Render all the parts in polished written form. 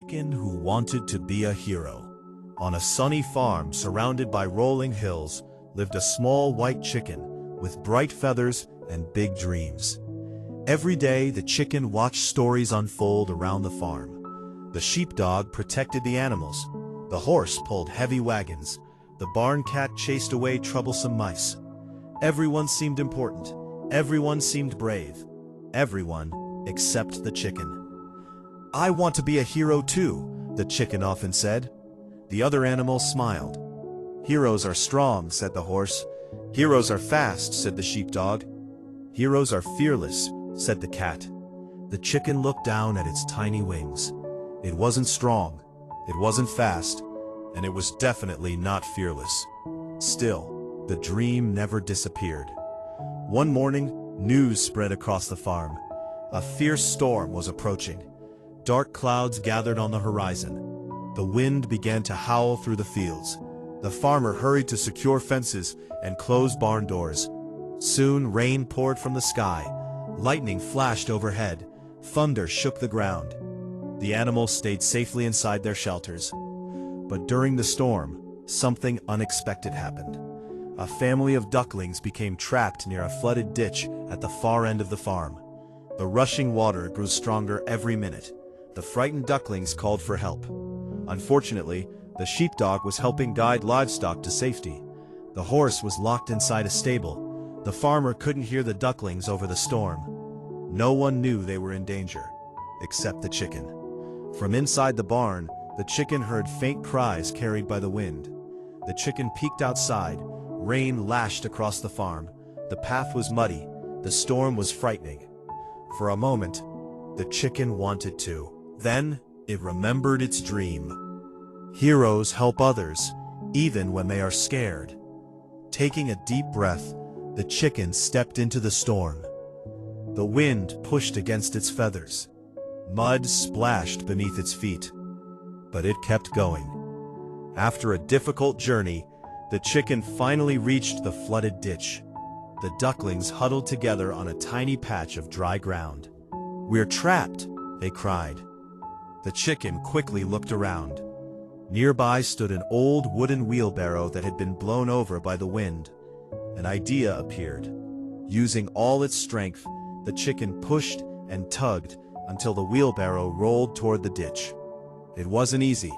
Chicken who wanted to be a hero. On a sunny farm surrounded by rolling hills lived a small white chicken with bright feathers and big dreams. Every day the chicken watched stories unfold around the farm. The sheepdog protected the animals. The horse pulled heavy wagons. The barn cat chased away troublesome mice. Everyone seemed important. Everyone seemed brave. Everyone except the chicken. "I want to be a hero too," the chicken often said. The other animals smiled. "Heroes are strong," said the horse. "Heroes are fast," said the sheepdog. "Heroes are fearless," said the cat. The chicken looked down at its tiny wings. It wasn't strong, it wasn't fast, and it was definitely not fearless. Still, the dream never disappeared. One morning, news spread across the farm. A fierce storm was approaching. Dark clouds gathered on the horizon. The wind began to howl through the fields. The farmer hurried to secure fences and close barn doors. Soon rain poured from the sky. Lightning flashed overhead. Thunder shook the ground. The animals stayed safely inside their shelters. But during the storm, something unexpected happened. A family of ducklings became trapped near a flooded ditch at the far end of the farm. The rushing water grew stronger every minute. The frightened ducklings called for help. Unfortunately, the sheepdog was helping guide livestock to safety. The horse was locked inside a stable. The farmer couldn't hear the ducklings over the storm. No one knew they were in danger, except the chicken. From inside the barn, the chicken heard faint cries carried by the wind. The chicken peeked outside. Rain lashed across the farm. The path was muddy. The storm was frightening. For a moment, the chicken wanted to. Then, it remembered its dream. Heroes help others, even when they are scared. Taking a deep breath, the chicken stepped into the storm. The wind pushed against its feathers. Mud splashed beneath its feet. But it kept going. After a difficult journey, the chicken finally reached the flooded ditch. The ducklings huddled together on a tiny patch of dry ground. "We're trapped," they cried. The chicken quickly looked around. Nearby stood an old wooden wheelbarrow that had been blown over by the wind. An idea appeared. Using all its strength, the chicken pushed and tugged until the wheelbarrow rolled toward the ditch. It wasn't easy.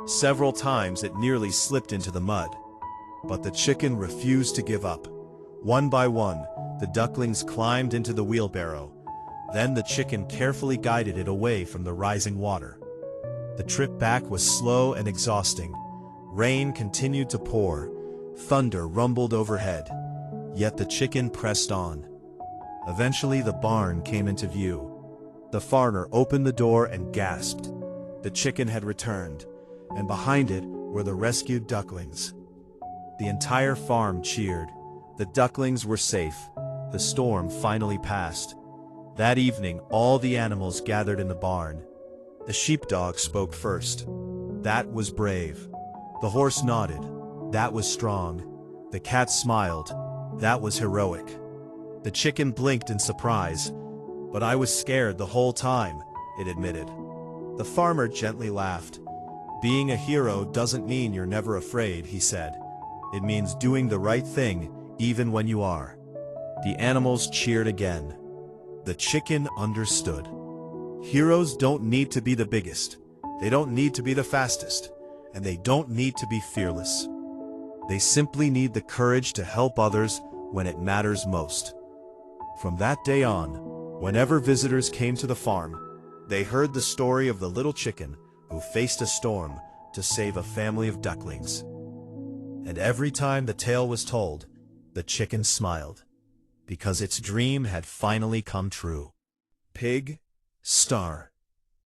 Several times it nearly slipped into the mud. But the chicken refused to give up. One by one, the ducklings climbed into the wheelbarrow. Then the chicken carefully guided it away from the rising water. The trip back was slow and exhausting. Rain continued to pour. Thunder rumbled overhead. Yet the chicken pressed on. Eventually the barn came into view. The farmer opened the door and gasped. The chicken had returned, and behind it were the rescued ducklings. The entire farm cheered. The ducklings were safe. The storm finally passed. That evening, all the animals gathered in the barn. The sheepdog spoke first. "That was brave." The horse nodded. "That was strong." The cat smiled. "That was heroic." The chicken blinked in surprise. "But I was scared the whole time," it admitted. The farmer gently laughed. "Being a hero doesn't mean you're never afraid," he said. "It means doing the right thing, even when you are." The animals cheered again. The chicken understood. Heroes don't need to be the biggest. They don't need to be the fastest. And they don't need to be fearless. They simply need the courage to help others when it matters most. From that day on, whenever visitors came to the farm, they heard the story of the little chicken who faced a storm to save a family of ducklings. And every time the tale was told, the chicken smiled, because its dream had finally come true. Pig, star.